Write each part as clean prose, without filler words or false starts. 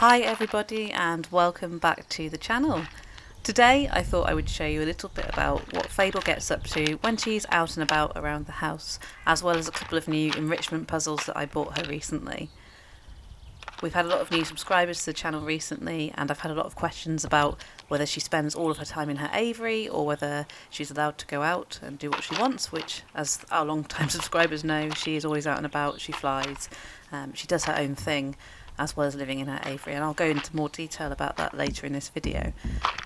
Hi everybody and welcome back to the channel. Today I thought I would show you a little bit about what Fable gets up to when she's out and about around the house, as well as a couple of new enrichment puzzles that I bought her recently. We've had a lot of new subscribers to the channel recently, and I've had a lot of questions about whether she spends all of her time in her aviary or whether she's allowed to go out and do what she wants, which, as our long-time subscribers know, she is always out and about, she flies, she does her own thing, as well as living in her aviary, and I'll go into more detail about that later in this video.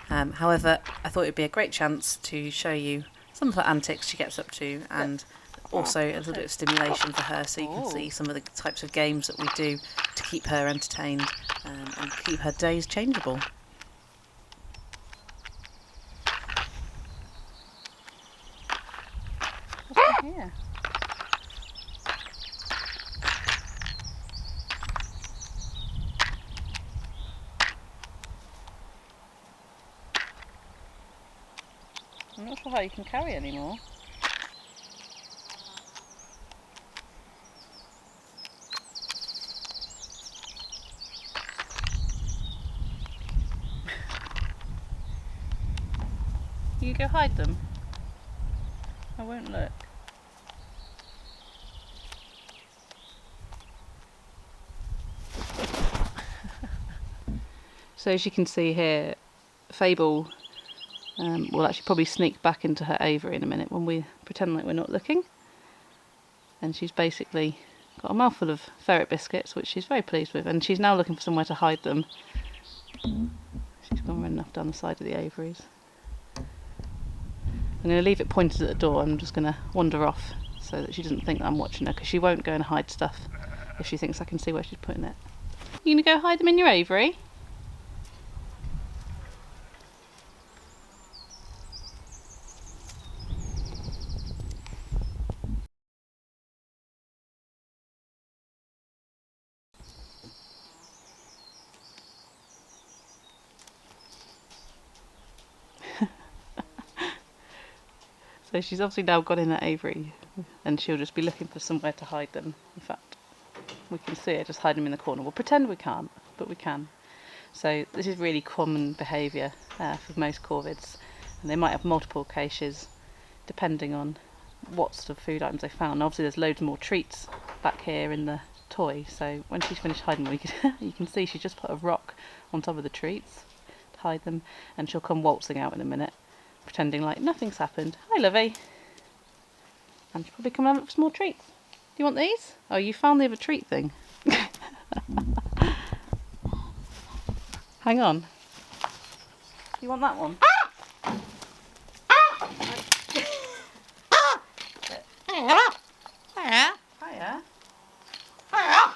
However, I thought it would be a great chance to show you some of her antics she gets up to, and also a little bit of stimulation for her, so you can see some of the types of games that we do to keep her entertained and keep her days changeable. What's in here? I'm not sure how you can carry anymore. You go hide them? I won't look. So as you can see here, Fable will actually probably sneak back into her aviary in a minute when we pretend like we're not looking. And she's basically got a mouthful of ferret biscuits, which she's very pleased with, and she's now looking for somewhere to hide them. She's gone running off down the side of the aviaries. I'm going to leave it pointed at the door. I'm just going to wander off so that she doesn't think that I'm watching her, because she won't go and hide stuff if she thinks I can see where she's putting it. You going to go hide them in your aviary? So she's obviously now gone in her aviary, and she'll just be looking for somewhere to hide them. In fact, we can see her just hide them in the corner. We'll pretend we can't, but we can. So this is really common behaviour for most corvids, and they might have multiple caches depending on what sort of food items they found. Obviously there's loads more treats back here in the toy, so when she's finished hiding them, you can see she's just put a rock on top of the treats to hide them, and she'll come waltzing out in a minute, pretending like nothing's happened. Hi Lovey. And she'll probably come and look for some more treats. Do you want these? Oh, you found the other treat thing. Hang on. You want that one? Hiya. Hiya. Hang on.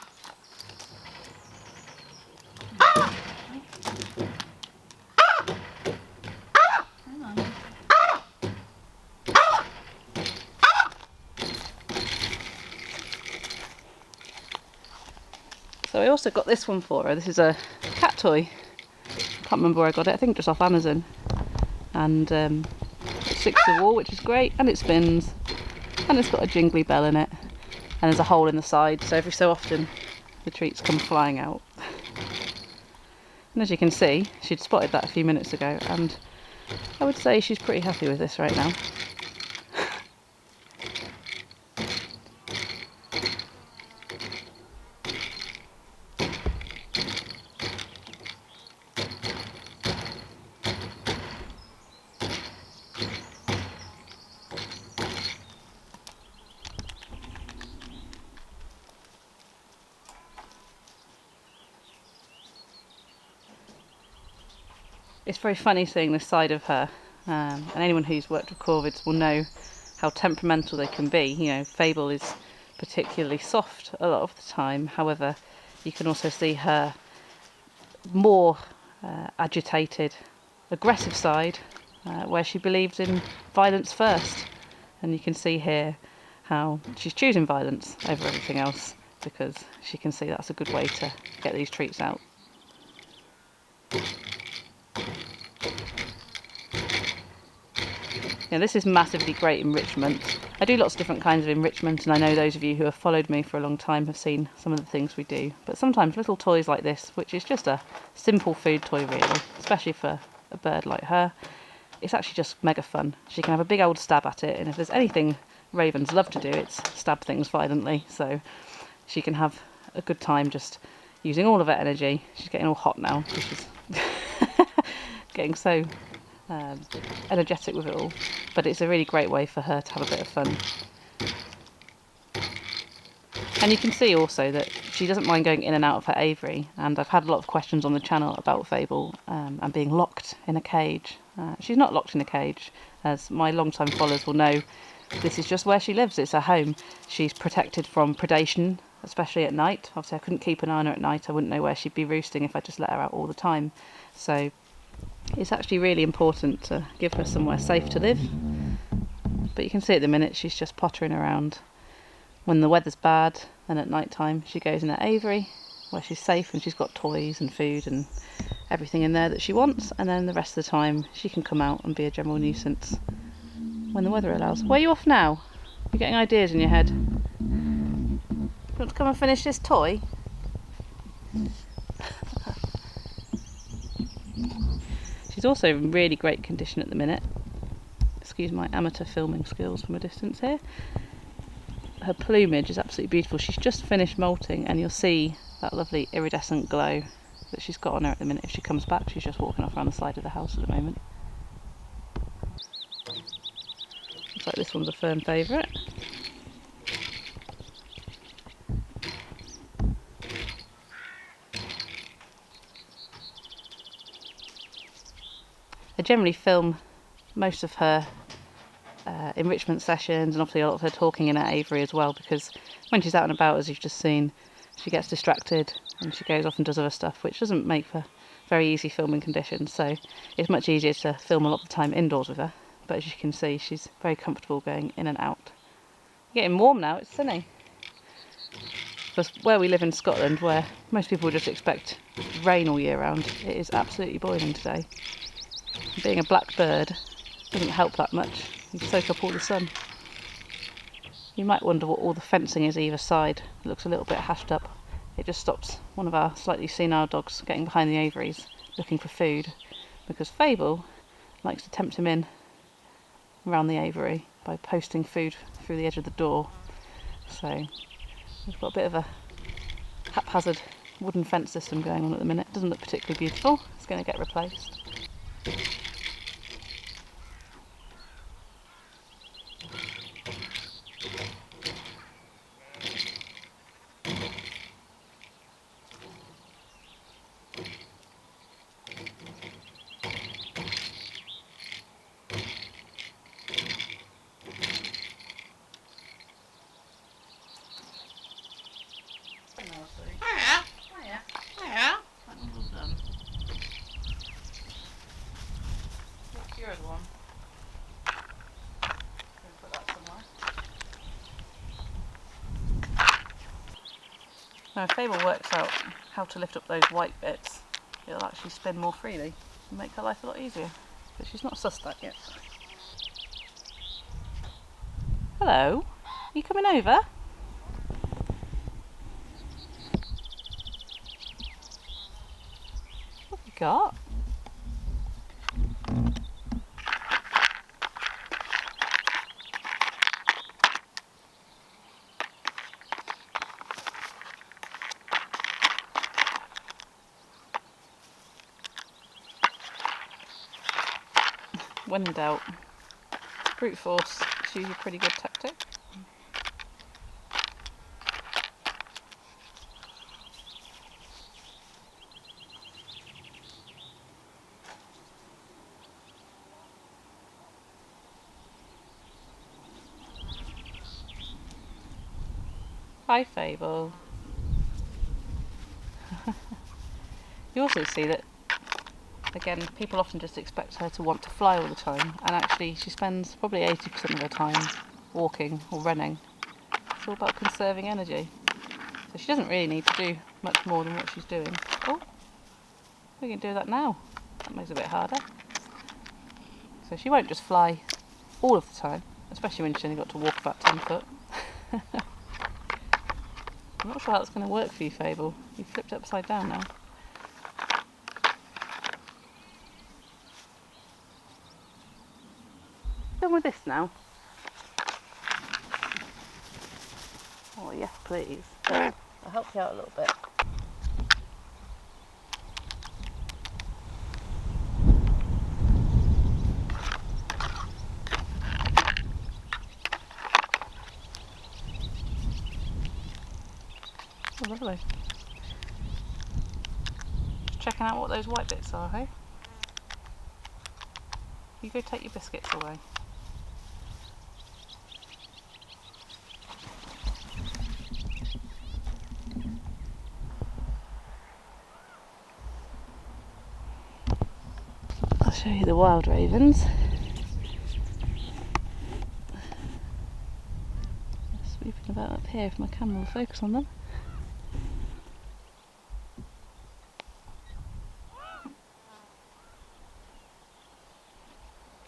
So I also got this one for her. This is a cat toy. Can't remember where I got it. I think just off Amazon. And it sticks to the wall, which is great, and it spins, and it's got a jingly bell in it, and there's a hole in the side, so every so often the treats come flying out. And as you can see, she'd spotted that a few minutes ago, and I would say she's pretty happy with this right now. It's very funny seeing this side of her, and anyone who's worked with corvids will know how temperamental they can be. You know, Fable is particularly soft a lot of the time. However, you can also see her more agitated, aggressive side, where she believes in violence first. And you can see here how she's choosing violence over everything else, because she can see that's a good way to get these treats out. Yeah, this is massively great enrichment I do lots of different kinds of enrichment, and I know those of you who have followed me for a long time have seen some of the things we do. But sometimes little toys like this, which is just a simple food toy really, especially for a bird like her, it's actually just mega fun. She can have a big old stab at it, and if there's anything ravens love to do, it's stab things violently. So she can have a good time just using all of her energy. She's getting all hot now, she's getting so energetic with it all, but it's a really great way for her to have a bit of fun. And you can see also that she doesn't mind going in and out of her aviary, and I've had a lot of questions on the channel about Fable and being locked in a cage. She's not locked in a cage, as my long-time followers will know. This is just where she lives, it's her home. She's protected from predation, especially at night. Obviously I couldn't keep an eye on her at night, I wouldn't know where she'd be roosting if I just let her out all the time. So it's actually really important to give her somewhere safe to live. But you can see at the minute she's just pottering around. When the weather's bad and at night time, she goes in her aviary where she's safe and she's got toys and food and everything in there that she wants, and then the rest of the time she can come out and be a general nuisance when the weather allows. Where are you off now? You're getting ideas in your head. You want to come and finish this toy? She's also in really great condition at the minute. Excuse my amateur filming skills from a distance here. Her plumage is absolutely beautiful. She's just finished molting, and you'll see that lovely iridescent glow that she's got on her at the minute. If she comes back, she's just walking off around the side of the house at the moment. Looks like this one's a fern favourite. I generally film most of her enrichment sessions, and obviously a lot of her talking in her aviary as well, because when she's out and about, as you've just seen, she gets distracted and she goes off and does other stuff, which doesn't make for very easy filming conditions. So it's much easier to film a lot of the time indoors with her, but as you can see, she's very comfortable going in and out. Getting warm now, it's sunny. For where we live in Scotland, where most people would just expect rain all year round, it is absolutely boiling today. Being a black bird doesn't help that much. You soak up all the sun. You might wonder what all the fencing is either side. It looks a little bit hashed up. It just stops one of our slightly senile dogs getting behind the aviaries looking for food, because Fable likes to tempt him in around the aviary by posting food through the edge of the door. So we've got a bit of a haphazard wooden fence system going on at the minute. It doesn't look particularly beautiful. It's going to get replaced. Now if Fable works out how to lift up those white bits, it'll actually spin more freely and make her life a lot easier. But she's not sussed that yet. Hello, are you coming over? What have you got? When in doubt, brute force is usually a pretty good tactic. Hi Fable. You also see that, again, people often just expect her to want to fly all the time, and actually she spends probably 80% of her time walking or running. It's all about conserving energy. So she doesn't really need to do much more than what she's doing. Oh, we can do that now. That makes it a bit harder. So she won't just fly all of the time. especially when she's only got to walk about 10 foot. I'm not sure how that's going to work for you, Fable. You've flipped upside down now. Done with this now? Oh yes please. I'll help you out a little bit. Oh, lovely. Just checking out what those white bits are, hey? You go take your biscuits away. I'll show you the wild ravens. Sweeping about up here if my camera will focus on them.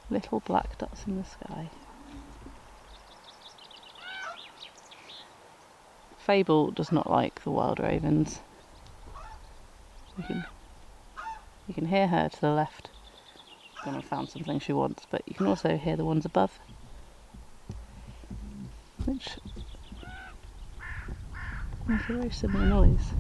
Little black dots in the sky. Fable does not like the wild ravens. You can hear her to the left. She's gonna found something she wants, but you can also hear the ones above, which make a very similar noise.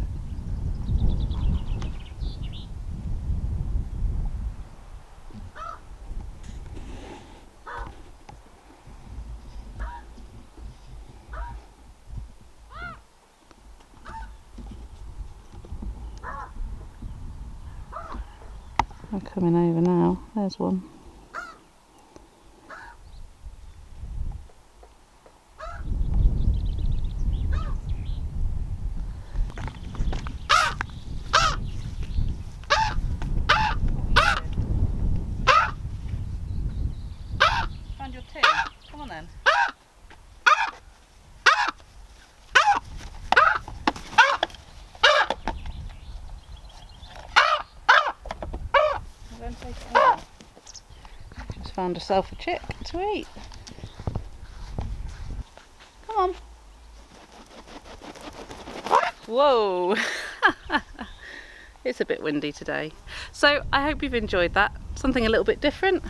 I'm coming over now. There's one. Found your two. Come on then. Take it out. Just found herself a chick to eat. Come on. Whoa! It's a bit windy today. So I hope you've enjoyed that. Something a little bit different,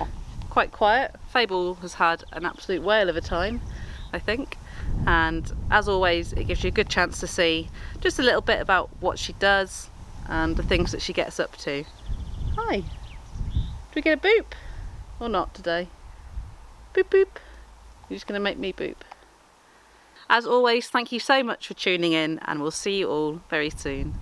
quite quiet. Fable has had an absolute whale of a time, I think. And as always, it gives you a good chance to see just a little bit about what she does and the things that she gets up to. Hi. Do we get a boop? Or not today? Boop boop. You're just going to make me boop. As always, thank you so much for tuning in, and we'll see you all very soon.